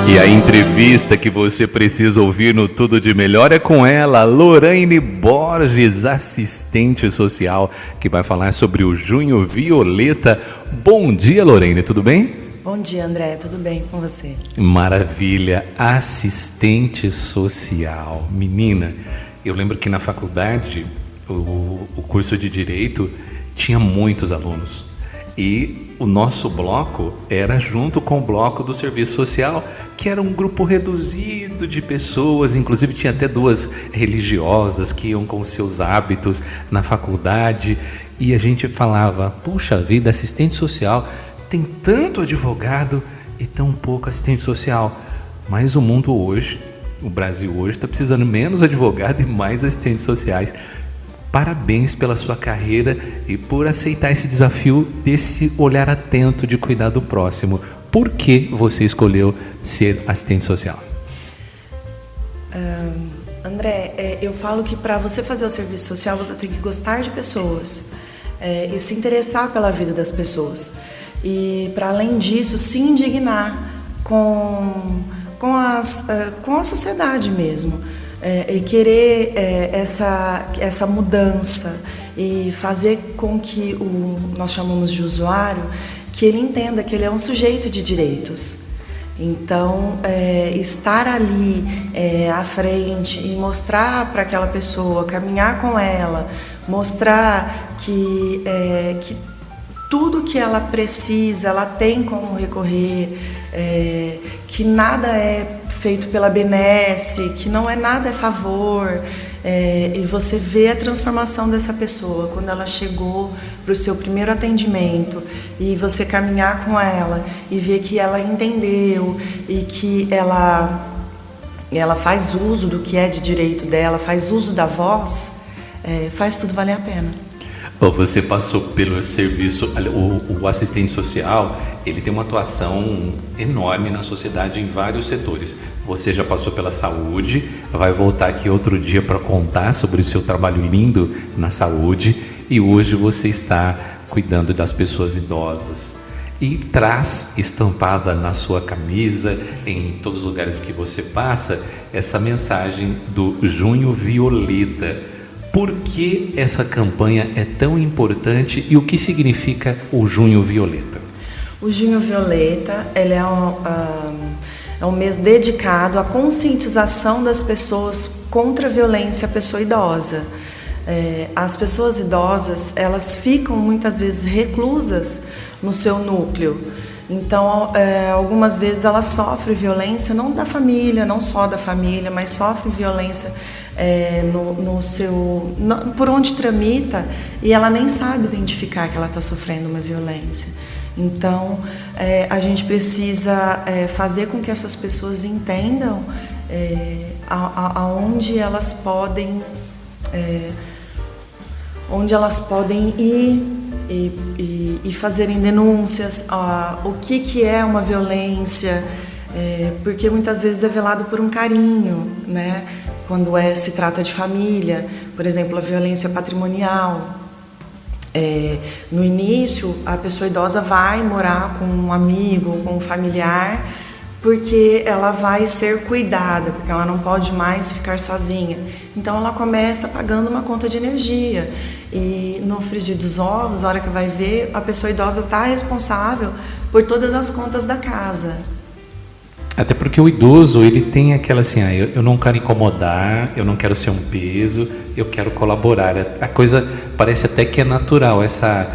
E a entrevista que você precisa ouvir no Tudo de Melhor é com ela, Lorraine Borges, assistente social, que vai falar sobre o Junho Violeta. Bom dia, Lorraine, tudo bem? Bom dia, André, tudo bem com você? Maravilha, assistente social. Menina, eu lembro que na faculdade, o curso de Direito tinha muitos alunos. E o nosso bloco era junto com o bloco do serviço social, que era um grupo reduzido de pessoas, inclusive tinha até duas religiosas que iam com seus hábitos na faculdade, e a gente falava, puxa vida, assistente social, tem tanto advogado e tão pouco assistente social, mas o mundo hoje, o Brasil hoje está precisando menos advogado e mais assistentes sociais. Parabéns pela sua carreira e por aceitar esse desafio desse olhar atento de cuidar do próximo. Por que você escolheu ser assistente social? André, eu falo que para você fazer o serviço social, você tem que gostar de pessoas e se interessar pela vida das pessoas. E, para além disso, se indignar com a sociedade mesmo. E querer essa mudança e fazer com que nós chamamos de usuário, que ele entenda que ele é um sujeito de direitos. Então, estar ali à frente e mostrar para aquela pessoa, caminhar com ela, mostrar que tudo que ela precisa, ela tem como recorrer, que nada é feito pela benesse, que não é nada a favor, e você vê a transformação dessa pessoa quando ela chegou para o seu primeiro atendimento e você caminhar com ela e ver que ela entendeu e que ela faz uso do que é de direito dela, faz uso da voz, faz tudo valer a pena. Você passou pelo serviço, o assistente social, ele tem uma atuação enorme na sociedade em vários setores. Você já passou pela saúde, vai voltar aqui outro dia para contar sobre o seu trabalho lindo na saúde, e hoje você está cuidando das pessoas idosas. E traz estampada na sua camisa, em todos os lugares que você passa, essa mensagem do Junho Violeta. Por que essa campanha é tão importante e o que significa o Junho Violeta? O Junho Violeta ele é um mês dedicado à conscientização das pessoas contra a violência à pessoa idosa. As pessoas idosas, elas ficam muitas vezes reclusas no seu núcleo. Então, algumas vezes elas sofrem violência, não da família, não só da família, mas sofrem violência por onde tramita, e ela nem sabe identificar que ela está sofrendo uma violência. Então, a gente precisa fazer com que essas pessoas entendam aonde elas podem ir e fazerem denúncias, o que é uma violência, porque muitas vezes é velado por um carinho, né? Quando se trata de família, por exemplo, a violência patrimonial. No início, a pessoa idosa vai morar com um amigo, com um familiar, porque ela vai ser cuidada, porque ela não pode mais ficar sozinha. Então, ela começa pagando uma conta de energia. E no frigir dos ovos, a hora que vai ver, a pessoa idosa está responsável por todas as contas da casa. Até porque o idoso, ele tem aquela assim, eu não quero incomodar, eu não quero ser um peso, eu quero colaborar. A coisa parece até que é natural, essa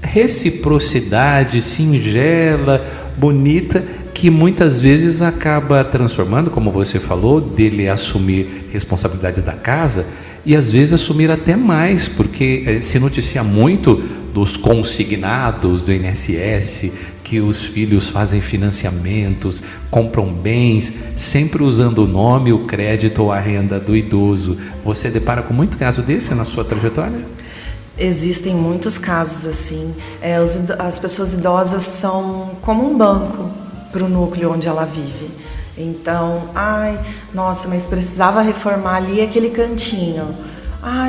reciprocidade singela, bonita, que muitas vezes acaba transformando, como você falou, dele assumir responsabilidades da casa e às vezes assumir até mais, porque se noticia muito dos consignados do INSS, que os filhos fazem financiamentos, compram bens, sempre usando o nome, o crédito ou a renda do idoso. Você depara com muito caso desse na sua trajetória? Existem muitos casos assim. As pessoas idosas são como um banco para o núcleo onde ela vive. Então, nossa, mas precisava reformar ali aquele cantinho.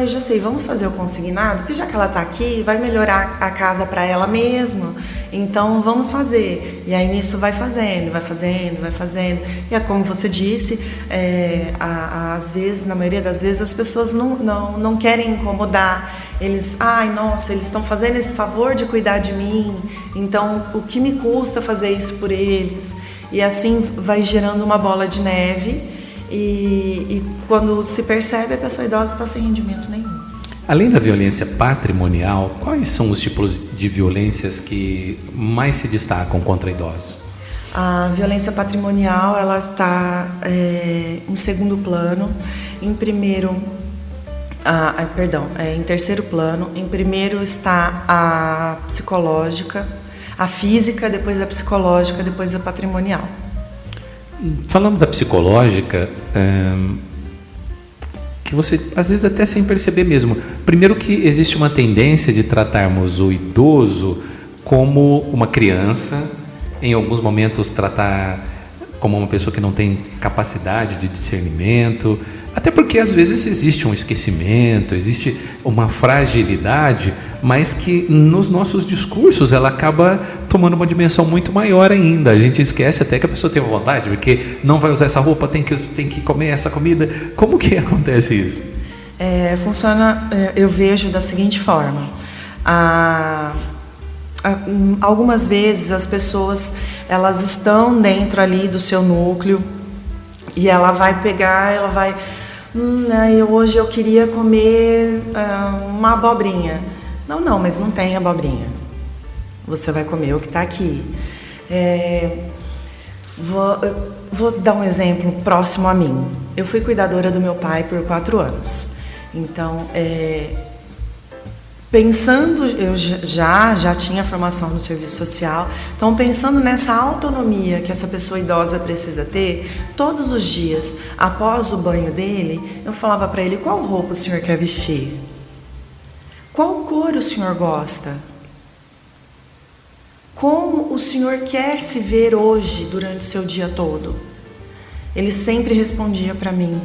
Já sei, vamos fazer o consignado, porque já que ela está aqui, vai melhorar a casa para ela mesma. Então vamos fazer. E aí nisso vai fazendo. E é como você disse, às vezes, na maioria das vezes, as pessoas não querem incomodar. Eles, eles estão fazendo esse favor de cuidar de mim, então o que me custa fazer isso por eles? E assim vai gerando uma bola de neve e quando se percebe, a pessoa idosa está sem rendimento nenhum. Além da violência patrimonial, quais são os tipos de violências que mais se destacam contra idosos? A violência patrimonial, ela está em segundo plano. Em terceiro plano. Em primeiro está a psicológica, a física, depois a psicológica, depois a patrimonial. Falando da psicológica, que você, às vezes até sem perceber mesmo, primeiro que existe uma tendência de tratarmos o idoso como uma criança, em alguns momentos tratar como uma pessoa que não tem capacidade de discernimento, até porque às vezes existe um esquecimento, existe uma fragilidade, mas que nos nossos discursos ela acaba tomando uma dimensão muito maior ainda. A gente esquece até que a pessoa tem vontade, porque não vai usar essa roupa, tem que comer essa comida. Como que acontece isso? Funciona, eu vejo da seguinte forma. Algumas vezes as pessoas, elas estão dentro ali do seu núcleo e ela vai hoje eu queria comer uma abobrinha. Não, mas não tem abobrinha. Você vai comer o que está aqui. Vou dar um exemplo próximo a mim. Eu fui cuidadora do meu pai por 4 anos. Então, pensando, eu já tinha formação no serviço social, então pensando nessa autonomia que essa pessoa idosa precisa ter, todos os dias, após o banho dele, eu falava para ele: qual roupa o senhor quer vestir? Qual cor o senhor gosta? Como o senhor quer se ver hoje, durante o seu dia todo? Ele sempre respondia para mim: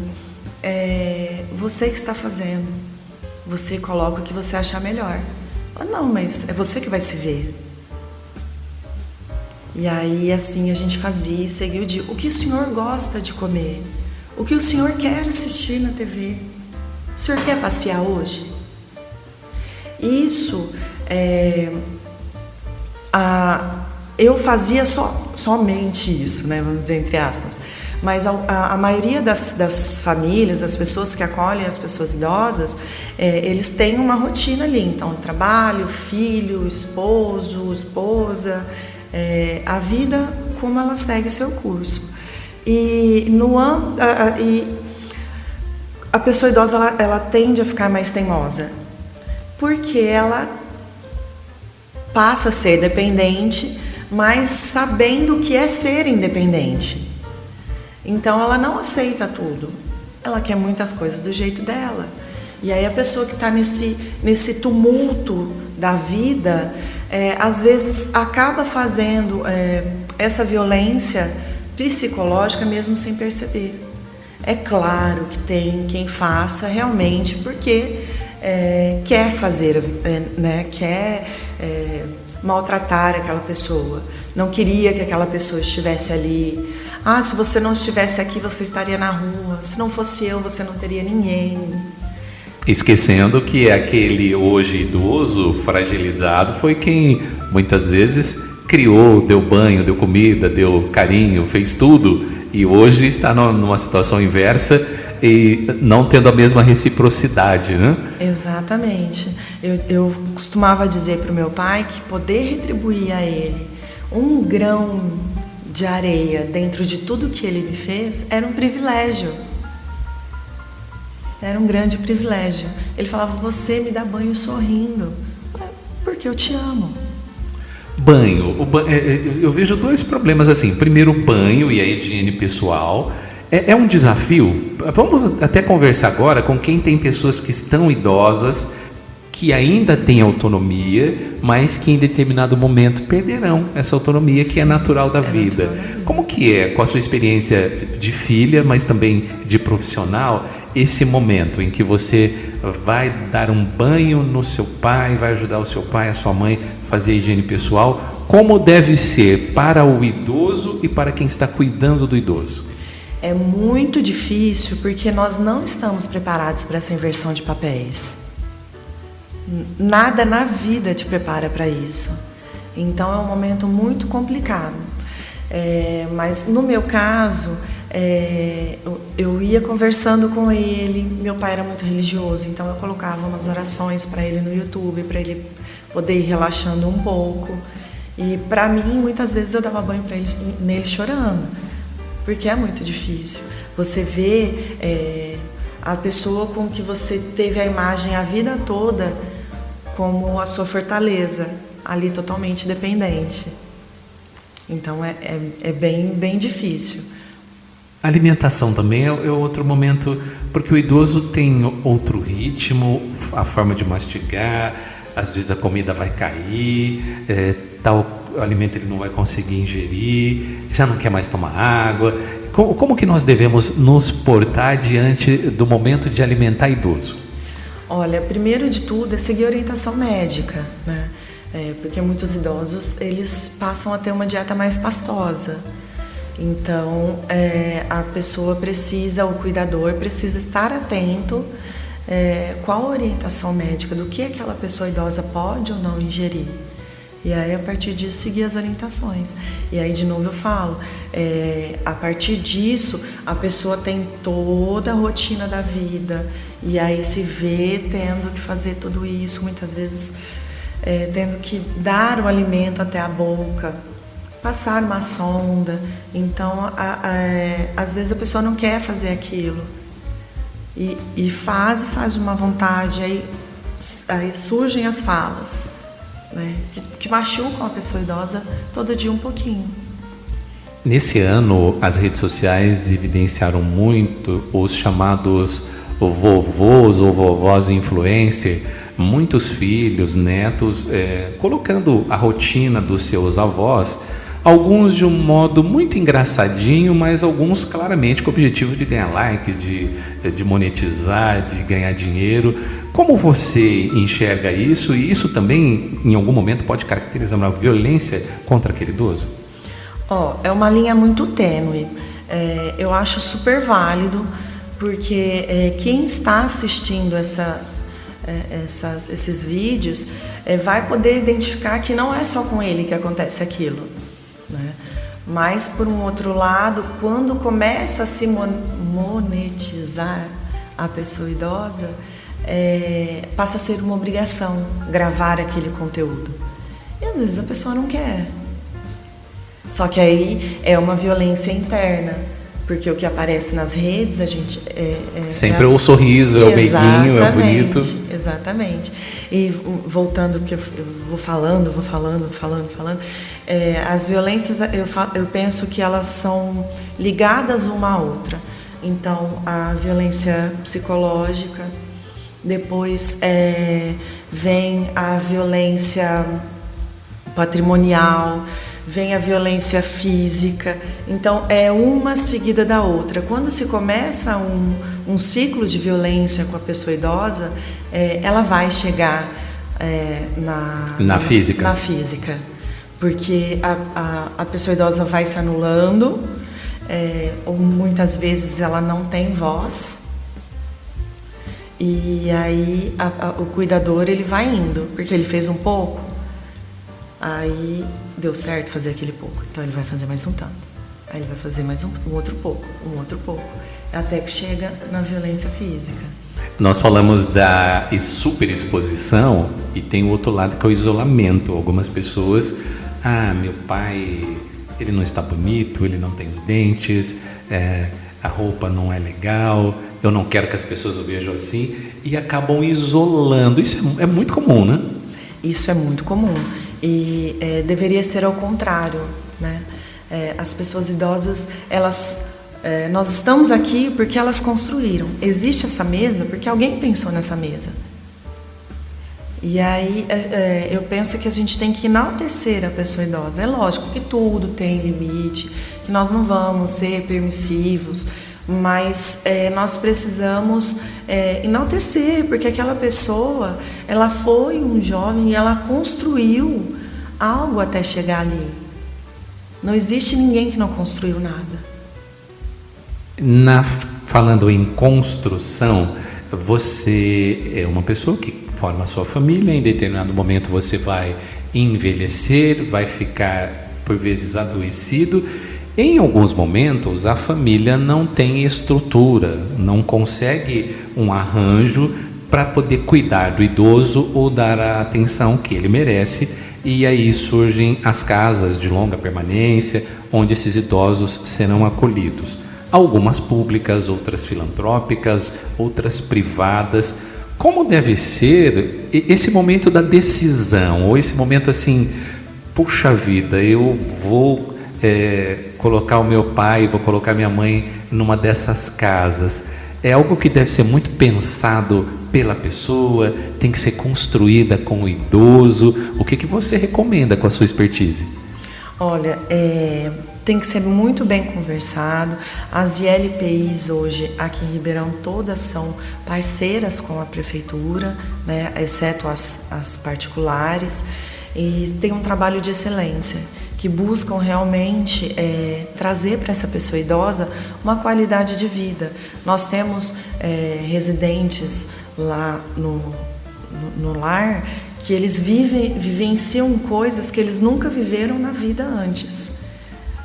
você que está fazendo. Você coloca o que você achar melhor. Não, mas é você que vai se ver. E aí assim a gente fazia e seguia o dia. O que o senhor gosta de comer? O que o senhor quer assistir na TV? O senhor quer passear hoje? Isso, eu fazia somente isso, né? Vamos dizer entre aspas. Mas a maioria das famílias, das pessoas que acolhem as pessoas idosas, eles têm uma rotina ali. Então, trabalho, filho, esposo, esposa, a vida como ela segue seu curso. E a pessoa idosa ela tende a ficar mais teimosa, porque ela passa a ser dependente, mas sabendo o que é ser independente. Então ela não aceita tudo, ela quer muitas coisas do jeito dela. E aí a pessoa que está nesse tumulto da vida, às vezes acaba fazendo essa violência psicológica mesmo sem perceber. É claro que tem quem faça realmente porque quer fazer, quer maltratar aquela pessoa, não queria que aquela pessoa estivesse ali. Se você não estivesse aqui, você estaria na rua. Se não fosse eu, você não teria ninguém. Esquecendo que aquele hoje idoso, fragilizado, foi quem muitas vezes criou, deu banho, deu comida, deu carinho, fez tudo. E hoje está numa situação inversa e não tendo a mesma reciprocidade, né? Exatamente. Eu costumava dizer para o meu pai que poder retribuir a ele um grão de areia dentro de tudo que ele me fez era um privilégio. Era um grande privilégio. Ele falava: você me dá banho sorrindo. Porque eu te amo. Banho. Eu vejo 2 problemas assim. Primeiro, o banho e a higiene pessoal. É um desafio. Vamos até conversar agora com quem tem pessoas que estão idosas, que ainda têm autonomia, mas que em determinado momento perderão essa autonomia que é natural da vida. Como que é, com a sua experiência de filha, mas também de profissional, esse momento em que você vai dar um banho no seu pai, vai ajudar o seu pai, a sua mãe a fazer a higiene pessoal, como deve ser para o idoso e para quem está cuidando do idoso? É muito difícil porque nós não estamos preparados para essa inversão de papéis. Nada na vida te prepara para isso. Então é um momento muito complicado. Mas no meu caso, eu ia conversando com ele. Meu pai era muito religioso, então eu colocava umas orações para ele no YouTube, para ele poder ir relaxando um pouco. E para mim, muitas vezes eu dava banho nele chorando, porque é muito difícil. Você vê a pessoa com que você teve a imagem a vida toda como a sua fortaleza, ali totalmente dependente. Então é bem difícil. A alimentação também é outro momento, porque o idoso tem outro ritmo, a forma de mastigar, às vezes a comida vai cair, tal alimento ele não vai conseguir ingerir, já não quer mais tomar água. Como que nós devemos nos portar diante do momento de alimentar idoso? Olha, primeiro de tudo é seguir a orientação médica, né? Porque muitos idosos eles passam a ter uma dieta mais pastosa. Então, a pessoa precisa, o cuidador precisa estar atento qual a orientação médica, do que aquela pessoa idosa pode ou não ingerir. E aí, a partir disso, seguir as orientações. E aí, de novo, eu falo, a partir disso, a pessoa tem toda a rotina da vida, e aí se vê tendo que fazer tudo isso, muitas vezes tendo que dar o alimento até a boca, passar uma sonda. Então, às vezes a pessoa não quer fazer aquilo, e faz de uma vontade, aí surgem as falas, né, que machucam a pessoa idosa todo dia um pouquinho. Nesse ano, as redes sociais evidenciaram muito os chamados vovôs ou vovós influencer, muitos filhos, netos, colocando a rotina dos seus avós, alguns de um modo muito engraçadinho, mas alguns claramente com o objetivo de ganhar likes, de monetizar, de ganhar dinheiro. Como você enxerga isso? E isso também, em algum momento, pode caracterizar uma violência contra aquele idoso? É uma linha muito tênue. Eu acho super válido, porque quem está assistindo esses vídeos vai poder identificar que não é só com ele que acontece aquilo, né? Mas, por um outro lado, quando começa a se monetizar a pessoa idosa, passa a ser uma obrigação gravar aquele conteúdo. E às vezes a pessoa não quer. Só que aí é uma violência interna, porque o que aparece nas redes, a gente... sempre o sorriso, é o beiguinho, é o bonito. Exatamente. E voltando, porque eu vou falando, as violências, eu penso que elas são ligadas uma à outra. Então, a violência psicológica, depois vem a violência patrimonial, vem a violência física. Então, é uma seguida da outra. Quando se começa um ciclo de violência com a pessoa idosa, ela vai chegar na física. Na física. Porque a pessoa idosa vai se anulando, ou muitas vezes ela não tem voz. E aí o cuidador ele vai indo, porque ele fez um pouco, aí deu certo fazer aquele pouco, então ele vai fazer mais um tanto, aí ele vai fazer mais um outro pouco, até que chega na violência física. Nós falamos da superexposição e tem o outro lado que é o isolamento. Algumas pessoas, meu pai, ele não está bonito, ele não tem os dentes, a roupa não é legal, eu não quero que as pessoas o vejam assim, e acabam isolando. Isso é muito comum, né? Isso é muito comum. E deveria ser ao contrário, né? As pessoas idosas, nós estamos aqui porque elas construíram. Existe essa mesa porque alguém pensou nessa mesa. E aí eu penso que a gente tem que enaltecer a pessoa idosa. É lógico que tudo tem limite, que nós não vamos ser permissivos, mas nós precisamos enaltecer, porque aquela pessoa, ela foi um jovem e ela construiu algo até chegar ali. Não existe ninguém que não construiu nada. Falando em construção, você é uma pessoa que forma a sua família, em determinado momento você vai envelhecer, vai ficar por vezes adoecido. Em alguns momentos a família não tem estrutura, não consegue um arranjo para poder cuidar do idoso ou dar a atenção que ele merece, e aí surgem as casas de longa permanência, onde esses idosos serão acolhidos. Algumas públicas, outras filantrópicas, outras privadas. Como deve ser esse momento da decisão, ou esse momento assim, puxa vida, eu vou colocar o meu pai, vou colocar minha mãe numa dessas casas. É algo que deve ser muito pensado pela pessoa, tem que ser construída com o idoso. O que você recomenda com a sua expertise? Olha, tem que ser muito bem conversado. As de LPIs hoje aqui em Ribeirão todas são parceiras com a prefeitura, né, exceto as particulares, e tem um trabalho de excelência que buscam realmente trazer para essa pessoa idosa uma qualidade de vida. Nós temos residentes lá no lar que eles vivenciam coisas que eles nunca viveram na vida antes.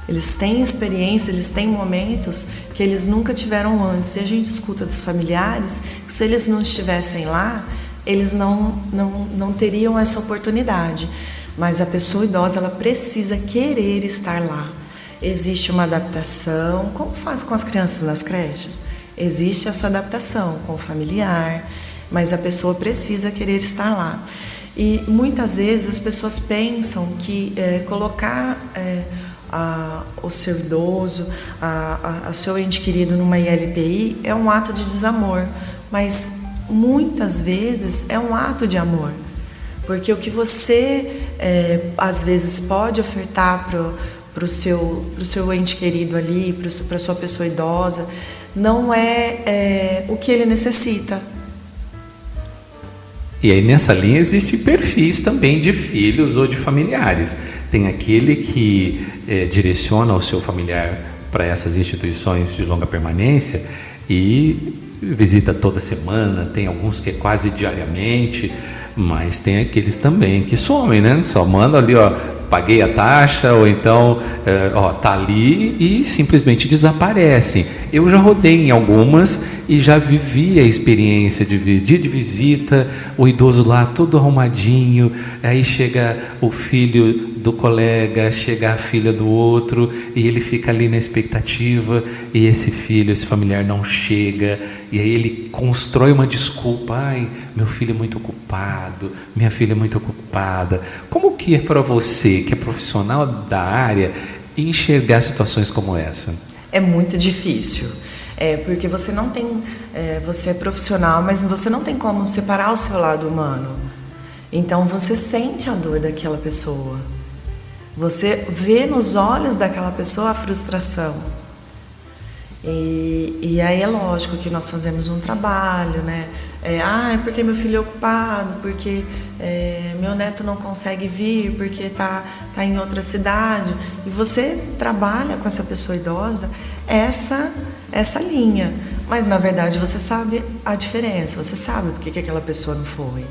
Eles têm experiência, eles têm momentos que eles nunca tiveram antes. E a gente escuta dos familiares que se eles não estivessem lá, eles não teriam essa oportunidade. Mas a pessoa idosa, ela precisa querer estar lá. Existe uma adaptação, como faz com as crianças nas creches? Existe essa adaptação com o familiar, mas a pessoa precisa querer estar lá. E muitas vezes as pessoas pensam que colocar o seu idoso, o seu ente querido numa ILPI é um ato de desamor, mas muitas vezes é um ato de amor, porque o que você às vezes pode ofertar para o seu ente querido ali, para a sua pessoa idosa, não é o que ele necessita. E aí nessa linha existem perfis também de filhos ou de familiares. Tem aquele que direciona o seu familiar para essas instituições de longa permanência e visita toda semana, tem alguns que é quase diariamente, mas tem aqueles também que somem, né? Só mandam ali, paguei a taxa, ou então, tá ali e simplesmente desaparecem. Eu já rodei em algumas e já vivi a experiência de dia de visita, o idoso lá todo arrumadinho, aí chega o filho do colega, chega a filha do outro e ele fica ali na expectativa e esse familiar não chega, e aí ele constrói uma desculpa: ai, meu filho é muito ocupado, minha filha é muito ocupada. Como que é para você, que é profissional da área, enxergar situações como essa? É muito difícil, porque você não tem, você é profissional, mas você não tem como separar o seu lado humano. Então você sente a dor daquela pessoa, você vê nos olhos daquela pessoa a frustração. E aí é lógico que nós fazemos um trabalho, né? Porque meu filho é ocupado, porque meu neto não consegue vir, porque tá em outra cidade. E você trabalha com essa pessoa idosa essa linha. Mas na verdade você sabe a diferença, você sabe por que aquela pessoa não foi.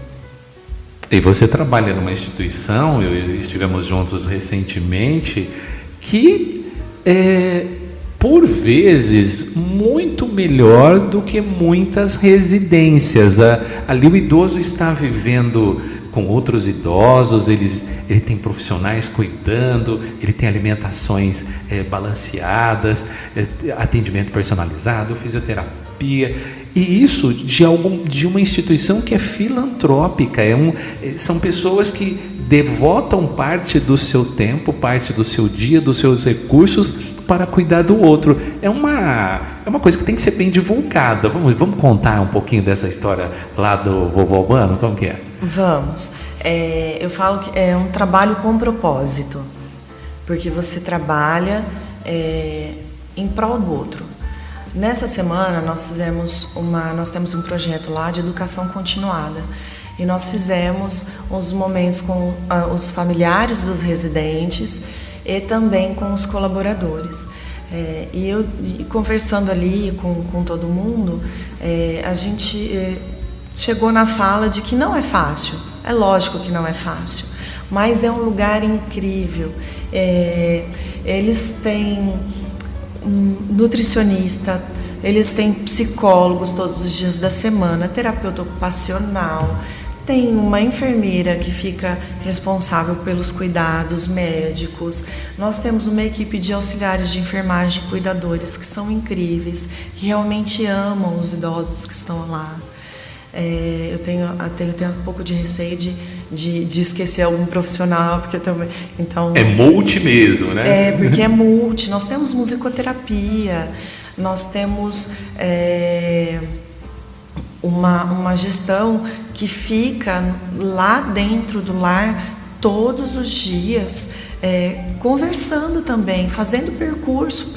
E você trabalha numa instituição, estivemos juntos recentemente, que por vezes muito melhor do que muitas residências. Ali o idoso está vivendo com outros idosos, ele tem profissionais cuidando, ele tem alimentações balanceadas, atendimento personalizado, fisioterapia, e isso de uma instituição que é filantrópica. São pessoas que devotam parte do seu tempo, parte do seu dia, dos seus recursos para cuidar do outro. É uma coisa que tem que ser bem divulgada. Vamos contar um pouquinho dessa história lá do Vovô Albano? Como que é? Vamos. Eu falo que é um trabalho com propósito, porque você trabalha em prol do outro. Nessa semana nós temos um projeto lá de educação continuada e nós fizemos uns momentos com os familiares dos residentes e também com os colaboradores. E conversando ali com todo mundo, a gente chegou na fala de que não é fácil. É lógico que não é fácil, mas é um lugar incrível. Eles têm nutricionista, eles têm psicólogos todos os dias da semana, terapeuta ocupacional, tem uma enfermeira que fica responsável pelos cuidados médicos. Nós temos uma equipe de auxiliares de enfermagem e cuidadores que são incríveis, que realmente amam os idosos que estão lá. Eu tenho um pouco de receio de esquecer algum profissional, porque também. Então, é multi mesmo, né? Porque é multi. Nós temos musicoterapia, nós temos uma gestão que fica lá dentro do lar todos os dias, conversando também, fazendo percurso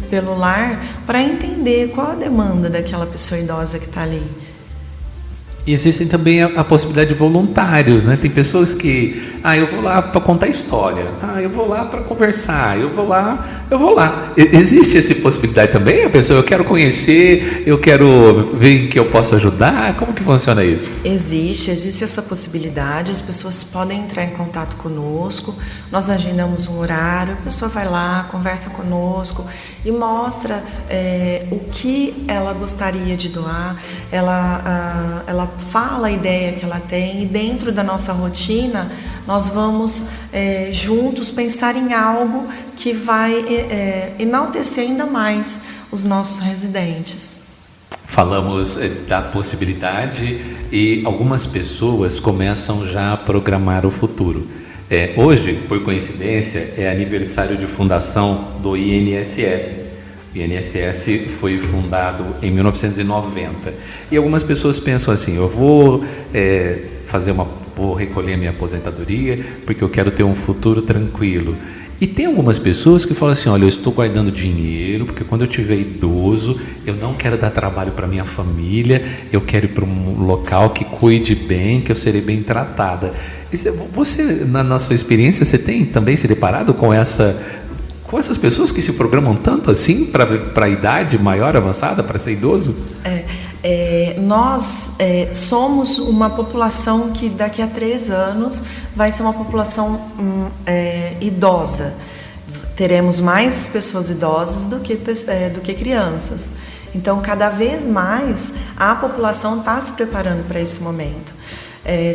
pelo lar para entender qual a demanda daquela pessoa idosa que está ali. E existem também a possibilidade de voluntários, né? Tem pessoas que, eu vou lá para contar história, eu vou lá para conversar, eu vou lá. Existe essa possibilidade também? A pessoa, eu quero conhecer, eu quero ver em que eu posso ajudar, como que funciona isso? Existe essa possibilidade, as pessoas podem entrar em contato conosco, nós agendamos um horário, a pessoa vai lá, conversa conosco e mostra o que ela gostaria de doar, ela fala a ideia que ela tem e dentro da nossa rotina nós vamos juntos pensar em algo que vai enaltecer ainda mais os nossos residentes. Falamos da possibilidade e algumas pessoas começam já a programar o futuro. Hoje, por coincidência, é aniversário de fundação do INSS. O INSS foi fundado em 1990 e algumas pessoas pensam assim, eu vou vou recolher minha aposentadoria porque eu quero ter um futuro tranquilo. E tem algumas pessoas que falam assim, olha, eu estou guardando dinheiro porque quando eu tiver idoso eu não quero dar trabalho para minha família, eu quero ir para um local que cuide bem, que eu serei bem tratada. Você, na sua experiência, você tem também se deparado com essas pessoas que se programam tanto assim para a idade maior, avançada, para ser idoso? Nós somos uma população que daqui a 3 anos vai ser uma população idosa. Teremos mais pessoas idosas do que crianças. Então, cada vez mais a população está se preparando para esse momento.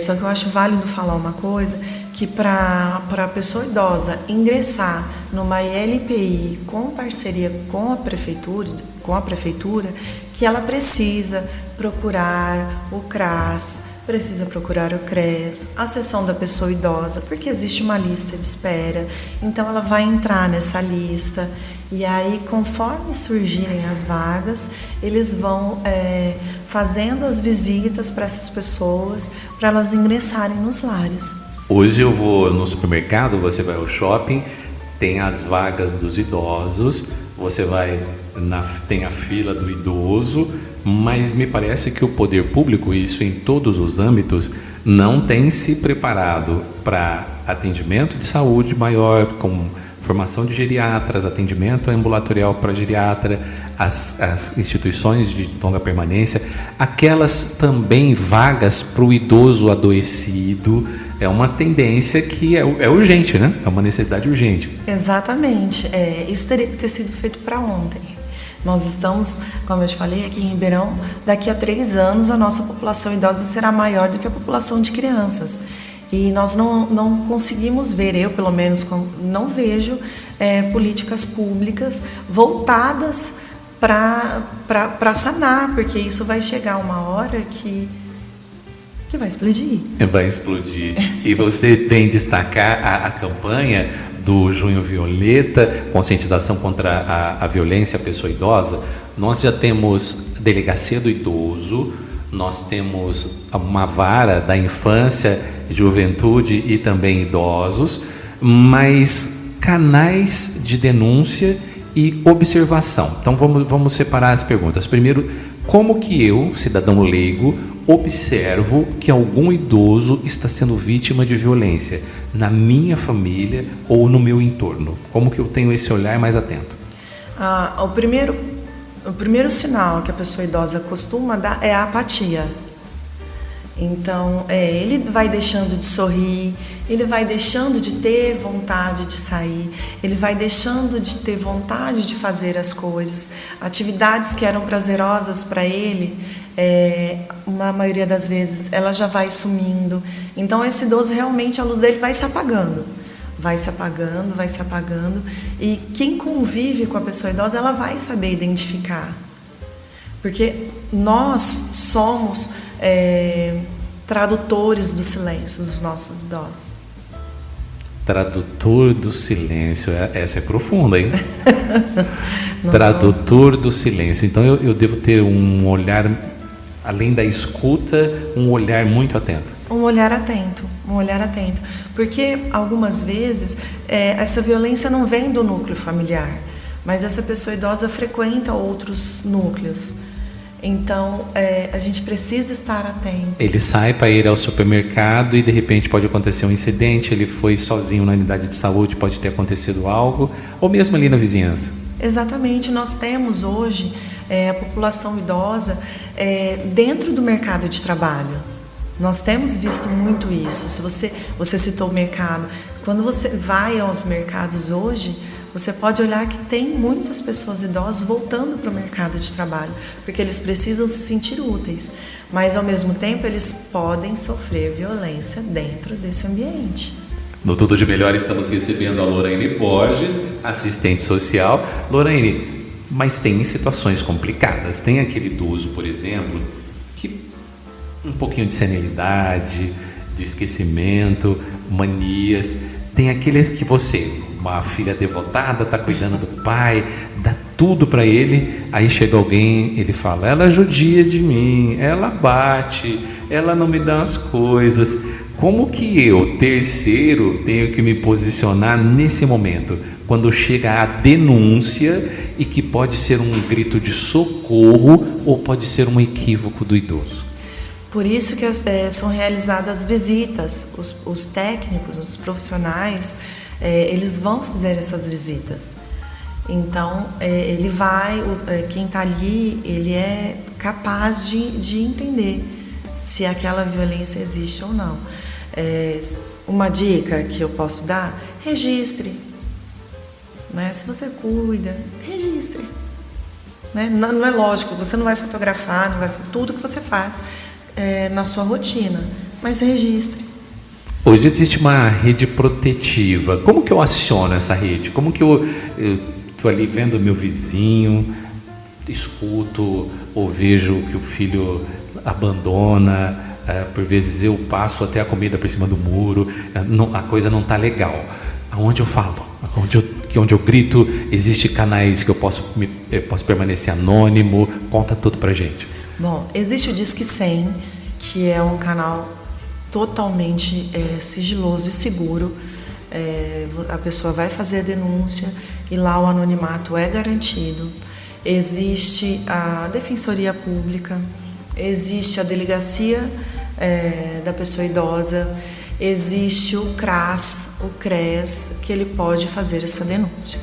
Só que eu acho válido falar uma coisa, que para a pessoa idosa ingressar numa ILPI com parceria com a prefeitura, que ela precisa procurar o CRAS, precisa procurar o CRES, a seção da pessoa idosa, porque existe uma lista de espera, então ela vai entrar nessa lista e aí, conforme surgirem as vagas, eles vão fazendo as visitas para essas pessoas, para elas ingressarem nos lares. Hoje eu vou no supermercado, você vai ao shopping, tem as vagas dos idosos, você vai tem a fila do idoso, mas me parece que o poder público, isso em todos os âmbitos, não tem se preparado para atendimento de saúde maior, com formação de geriatras, atendimento ambulatorial para geriatra, as instituições de longa permanência, aquelas também vagas para o idoso adoecido. É uma tendência que é urgente, né? É uma necessidade urgente. Exatamente. Isso teria que ter sido feito para ontem. Nós estamos, como eu te falei, aqui em Ribeirão, daqui a 3 anos a nossa população idosa será maior do que a população de crianças. E nós não conseguimos ver, eu pelo menos não vejo políticas públicas voltadas para sanar, porque isso vai chegar uma hora que vai explodir. Vai explodir. E você tem destacar a campanha do Junho Violeta, conscientização contra a violência à pessoa idosa. Nós já temos delegacia do idoso, nós temos uma vara da infância, juventude e também idosos, mas canais de denúncia e observação. Então vamos separar as perguntas. Primeiro, como que eu, cidadão leigo, observo que algum idoso está sendo vítima de violência na minha família ou no meu entorno? Como que eu tenho esse olhar mais atento? O primeiro sinal que a pessoa idosa costuma dar é a apatia. Então, ele vai deixando de sorrir, ele vai deixando de ter vontade de sair, ele vai deixando de ter vontade de fazer as coisas. Atividades que eram prazerosas para ele, na maioria das vezes, ela já vai sumindo. Então, esse idoso, realmente, a luz dele vai se apagando. Vai se apagando, vai se apagando. E quem convive com a pessoa idosa, ela vai saber identificar. Porque nós somos tradutores do silêncio dos nossos idosos. Tradutor do silêncio, essa é profunda, hein? Tradutor do silêncio. Então eu devo ter um olhar, além da escuta, um olhar muito atento. Um olhar atento. Porque algumas vezes essa violência não vem do núcleo familiar, mas essa pessoa idosa frequenta outros núcleos. Então, a gente precisa estar atento. Ele sai para ir ao supermercado e de repente pode acontecer um incidente, ele foi sozinho na unidade de saúde, pode ter acontecido algo, ou mesmo ali na vizinhança. Exatamente, nós temos hoje a população idosa dentro do mercado de trabalho. Nós temos visto muito isso. Se você citou o mercado, quando você vai aos mercados hoje, você pode olhar que tem muitas pessoas idosas voltando para o mercado de trabalho, porque eles precisam se sentir úteis, mas ao mesmo tempo eles podem sofrer violência dentro desse ambiente. No Tudo de Melhor estamos recebendo a Lorraine Borges, assistente social. Lorraine, mas tem situações complicadas. Tem aquele idoso, por exemplo, que um pouquinho de senilidade, de esquecimento, manias. Tem aqueles que uma filha devotada, está cuidando do pai, dá tudo para ele, aí chega alguém, ele fala, ela judia de mim, ela bate, ela não me dá as coisas. Como que eu, terceiro, tenho que me posicionar nesse momento, quando chega a denúncia e que pode ser um grito de socorro ou pode ser um equívoco do idoso? Por isso que são realizadas visitas, os técnicos, os profissionais, eles vão fazer essas visitas. Então, ele vai, quem está ali, ele é capaz de entender se aquela violência existe ou não. Uma dica que eu posso dar, registre. Né? Se você cuida, registre. Né? Não é lógico, você não vai fotografar, não vai tudo que você faz na sua rotina, mas registre. Hoje existe uma rede protetiva. Como que eu aciono essa rede? Como que eu estou ali vendo meu vizinho, escuto ou vejo que o filho abandona, por vezes eu passo até a comida por cima do muro, a coisa não está legal. Aonde eu falo? Onde eu grito? Existem canais que eu posso permanecer anônimo? Conta tudo pra gente. Bom, existe o Disque 100, que é um canal totalmente sigiloso e seguro. A pessoa vai fazer a denúncia e lá o anonimato é garantido. Existe a Defensoria Pública, existe a Delegacia da Pessoa Idosa, existe o CRAS, o CRES, que ele pode fazer essa denúncia.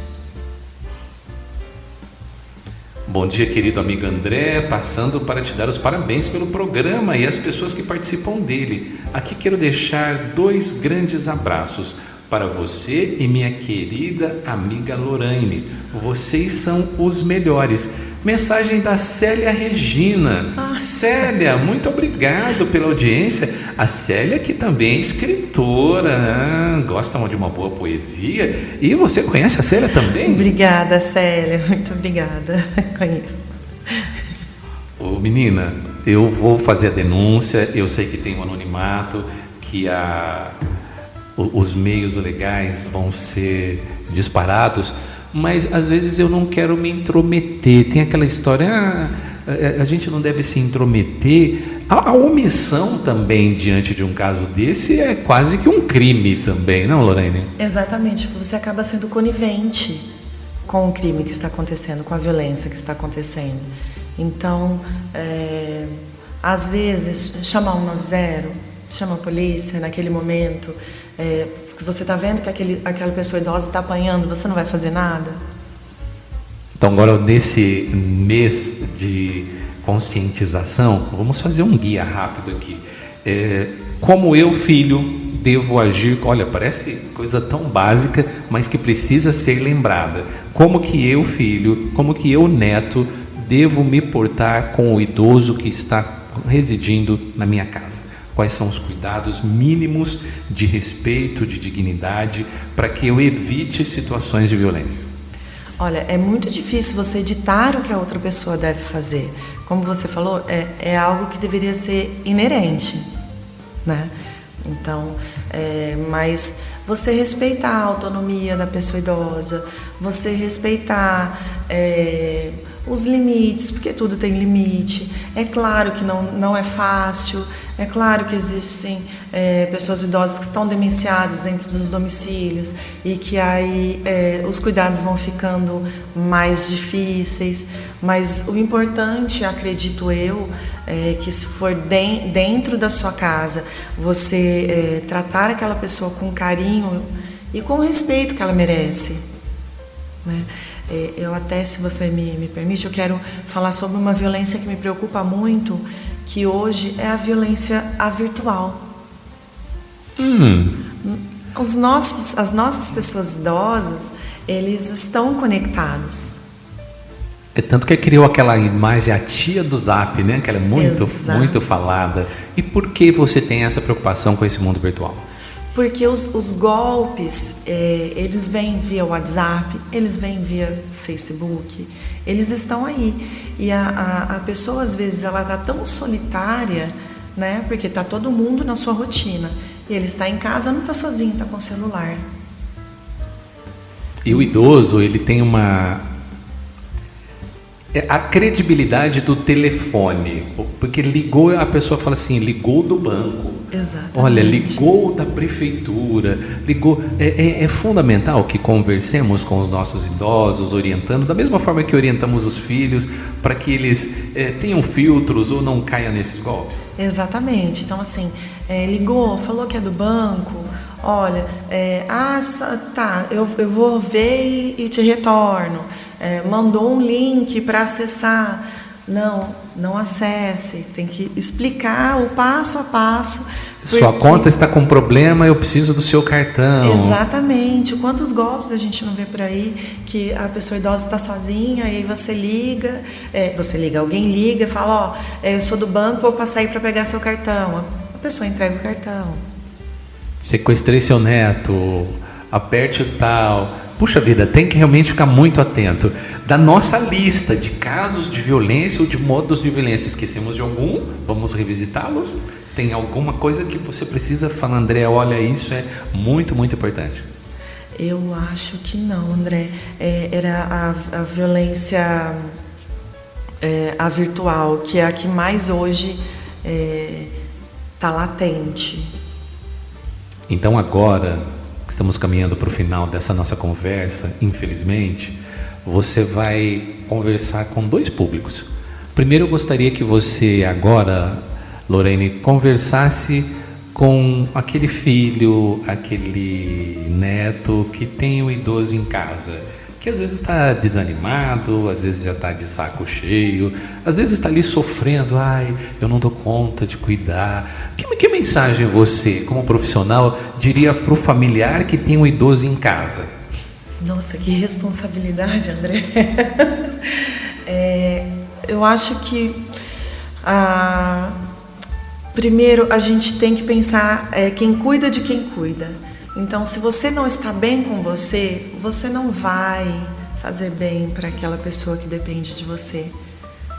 Bom dia, querido amigo André, passando para te dar os parabéns pelo programa e as pessoas que participam dele. Aqui quero deixar 2 grandes abraços para você e minha querida amiga Lorraine. Vocês são os melhores. Mensagem da Célia Regina. Célia, muito obrigado pela audiência. A Célia, que também é escritora, gosta de uma boa poesia. E você conhece a Célia também? Obrigada, Célia. Muito obrigada. Conheço. Ô, menina, eu vou fazer a denúncia. Eu sei que tem um anonimato, que os meios legais vão ser disparados, mas às vezes eu não quero me intrometer. Tem aquela história, a gente não deve se intrometer. A omissão também diante de um caso desse é quase que um crime também, não, Lorraine? Exatamente, você acaba sendo conivente. com o crime que está acontecendo, com a violência que está acontecendo. Então, às vezes, chama 190, chama a polícia naquele momento, que você está vendo que aquela pessoa idosa está apanhando, você não vai fazer nada? Então, agora, nesse mês de conscientização, vamos fazer um guia rápido aqui. Como eu, filho, devo agir? Olha, parece coisa tão básica, mas que precisa ser lembrada. Como que eu, filho, como que eu, neto, devo me portar com o idoso que está residindo na minha casa? Quais são os cuidados mínimos de respeito, de dignidade, para que eu evite situações de violência? Olha, é muito difícil você ditar o que a outra pessoa deve fazer. Como você falou, é algo que deveria ser inerente, né? Então, mas você respeitar a autonomia da pessoa idosa, você respeitar os limites, porque tudo tem limite. É claro que não é fácil, é claro que existem pessoas idosas que estão demenciadas dentro dos domicílios e que aí os cuidados vão ficando mais difíceis, mas o importante, acredito eu, é que se for dentro da sua casa, você tratar aquela pessoa com carinho e com o respeito que ela merece, né? Eu até, se você me permite, eu quero falar sobre uma violência que me preocupa muito, que hoje é a violência virtual. As nossas pessoas idosas, eles estão conectados. É tanto que criou aquela imagem, a tia do Zap, né? Que ela é muito falada. E por que você tem essa preocupação com esse mundo virtual? Porque os golpes, eles vêm via WhatsApp, eles vêm via Facebook, eles estão aí. E a pessoa, às vezes, ela está tão solitária, né? Porque está todo mundo na sua rotina. E ele está em casa, não está sozinho, está com o celular. E o idoso, ele tem a credibilidade do telefone, porque ligou, a pessoa fala assim, ligou do banco. Exatamente. Olha, ligou da prefeitura, ligou. É fundamental que conversemos com os nossos idosos, orientando, da mesma forma que orientamos os filhos, para que eles tenham filtros ou não caiam nesses golpes. Exatamente. Então, assim, ligou, falou que é do banco, olha, tá, eu vou ver e te retorno. Mandou um link para acessar. Não acesse, tem que explicar o passo a passo. Sua conta está com problema, eu preciso do seu cartão. Exatamente. Quantos golpes a gente não vê por aí, que a pessoa idosa está sozinha, e aí você liga, alguém liga e fala, eu sou do banco, vou passar aí para pegar seu cartão. A pessoa entrega o cartão. Sequestrei seu neto, aperte o tal. Puxa vida, tem que realmente ficar muito atento. Da nossa lista de casos de violência ou de modos de violência, esquecemos de algum? Vamos revisitá-los? Tem alguma coisa que você precisa falar, André? Olha, isso é muito importante. Eu acho que não, André. Era a violência a virtual, que é a que mais hoje está latente. Então agora, estamos caminhando para o final dessa nossa conversa, infelizmente, você vai conversar com dois públicos. Primeiro, eu gostaria que você agora, Lorene, conversasse com aquele filho, aquele neto que tem o idoso em casa, que às vezes está desanimado, às vezes já está de saco cheio, às vezes está ali sofrendo, eu não dou conta de cuidar. Que mensagem você, como profissional, diria para o familiar que tem um idoso em casa? Nossa, que responsabilidade, André. Eu acho que primeiro a gente tem que pensar quem cuida de quem cuida. Então, se você não está bem com você, você não vai fazer bem para aquela pessoa que depende de você.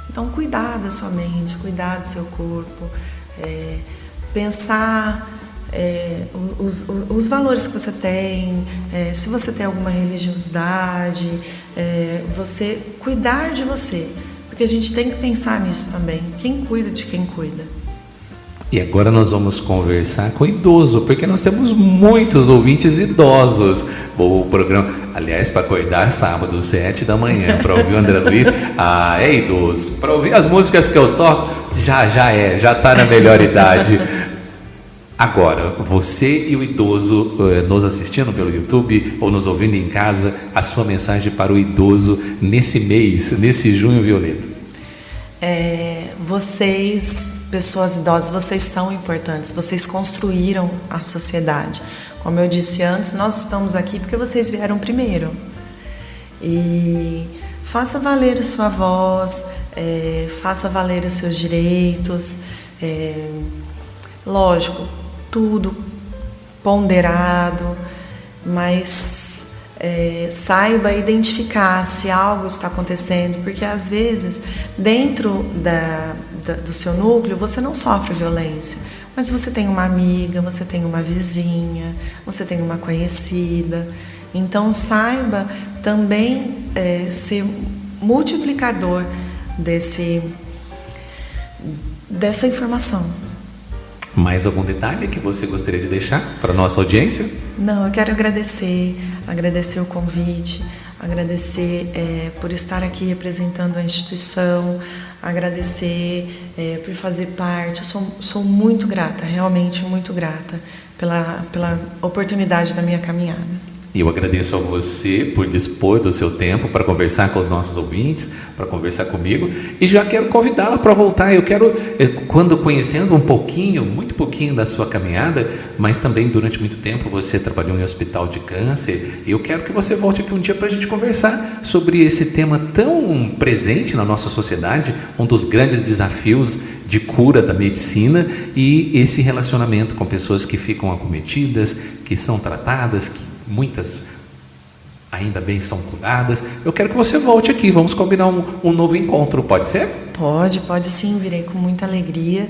Então, cuidar da sua mente, cuidar do seu corpo, pensar os valores que você tem, se você tem alguma religiosidade, você cuidar de você, porque a gente tem que pensar nisso também. Quem cuida de quem cuida. E agora nós vamos conversar com o idoso, porque nós temos muitos ouvintes idosos. O programa, aliás, para acordar sábado, 7 da manhã, para ouvir o André Luiz, é idoso. Para ouvir as músicas que eu toco, já está na melhor idade. Agora, você e o idoso nos assistindo pelo YouTube ou nos ouvindo em casa, a sua mensagem para o idoso nesse mês, nesse junho violeta. Vocês, pessoas idosas, vocês são importantes, vocês construíram a sociedade. Como eu disse antes, nós estamos aqui porque vocês vieram primeiro. E faça valer a sua voz, faça valer os seus direitos. Lógico, tudo ponderado, mas saiba identificar se algo está acontecendo, porque às vezes dentro do seu núcleo você não sofre violência, mas você tem uma amiga, você tem uma vizinha, você tem uma conhecida. Então saiba também ser multiplicador dessa informação. Mais algum detalhe que você gostaria de deixar para a nossa audiência? Não, eu quero agradecer o convite, agradecer por estar aqui representando a instituição, agradecer por fazer parte. Eu sou muito grata, realmente muito grata pela oportunidade da minha caminhada. E eu agradeço a você por dispor do seu tempo para conversar com os nossos ouvintes, para conversar comigo. E já quero convidá-la para voltar. Eu quero, quando conhecendo um pouquinho, muito pouquinho da sua caminhada, mas também durante muito tempo você trabalhou em hospital de câncer. Eu quero que você volte aqui um dia para a gente conversar sobre esse tema tão presente na nossa sociedade, um dos grandes desafios de cura da medicina e esse relacionamento com pessoas que ficam acometidas, que são tratadas, que muitas ainda bem são curadas. Eu quero que você volte aqui, vamos combinar um novo encontro, pode ser? Pode sim, virei com muita alegria.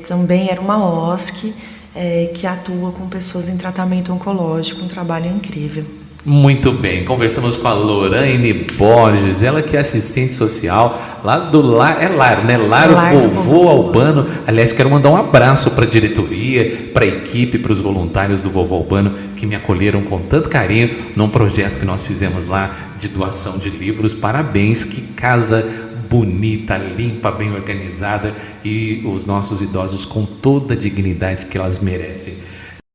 Também era uma OSC que atua com pessoas em tratamento oncológico, um trabalho incrível. Muito bem, conversamos com a Lorraine Borges, ela que é assistente social lá do Lar, Lar Vovô Albano. Aliás, quero mandar um abraço para a diretoria, para a equipe, para os voluntários do Vovô Albano que me acolheram com tanto carinho num projeto que nós fizemos lá de doação de livros. Parabéns, que casa bonita, limpa, bem organizada e os nossos idosos com toda a dignidade que elas merecem.